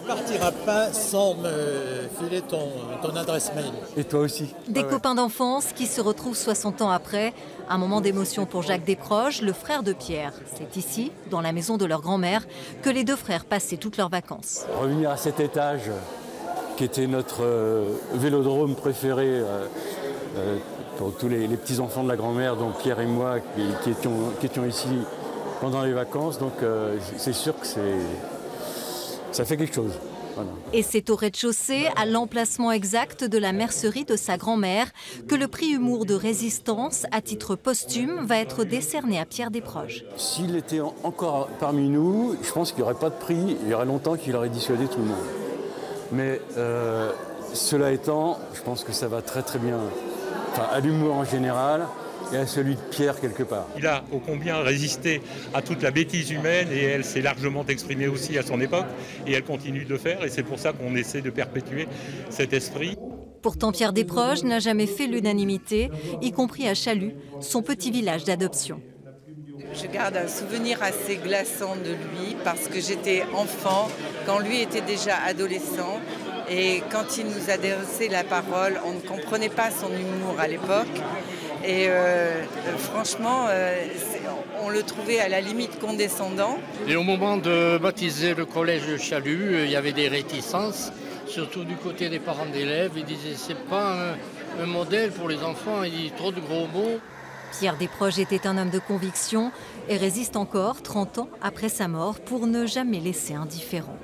partiras pas sans me filer ton adresse mail. Et toi aussi. Des copains d'enfance qui se retrouvent 60 ans après. Un moment d'émotion pour Jacques Desproges, le frère de Pierre. C'est ici, dans la maison de leur grand-mère, que les deux frères passaient toutes leurs vacances. Revenir à cet étage qui était notre vélodrome préféré pour tous les petits-enfants de la grand-mère, donc Pierre et moi, qui étions ici pendant les vacances. Donc c'est sûr que ça fait quelque chose. Voilà. Et c'est au rez-de-chaussée, à l'emplacement exact de la mercerie de sa grand-mère, que le prix Humour de résistance, à titre posthume, va être décerné à Pierre Desproges. S'il était encore parmi nous, je pense qu'il n'y aurait pas de prix. Il y aurait longtemps qu'il aurait dissuadé tout le monde. Mais cela étant, je pense que ça va très très bien, enfin, à l'humour en général et à celui de Pierre quelque part. Il a ô combien résisté à toute la bêtise humaine et elle s'est largement exprimée aussi à son époque et elle continue de le faire et c'est pour ça qu'on essaie de perpétuer cet esprit. Pourtant, Pierre Desproges n'a jamais fait l'unanimité, y compris à Chalut, son petit village d'adoption. Je garde un souvenir assez glaçant de lui parce que j'étais enfant quand lui était déjà adolescent et quand il nous adressait la parole, on ne comprenait pas son humour à l'époque et franchement, on le trouvait à la limite condescendant. Et au moment de baptiser le collège de Chalut, il y avait des réticences, surtout du côté des parents d'élèves. Ils disaient c'est pas un modèle pour les enfants, il dit trop de gros mots. Pierre Desproges était un homme de conviction et résiste encore 30 ans après sa mort pour ne jamais laisser indifférent.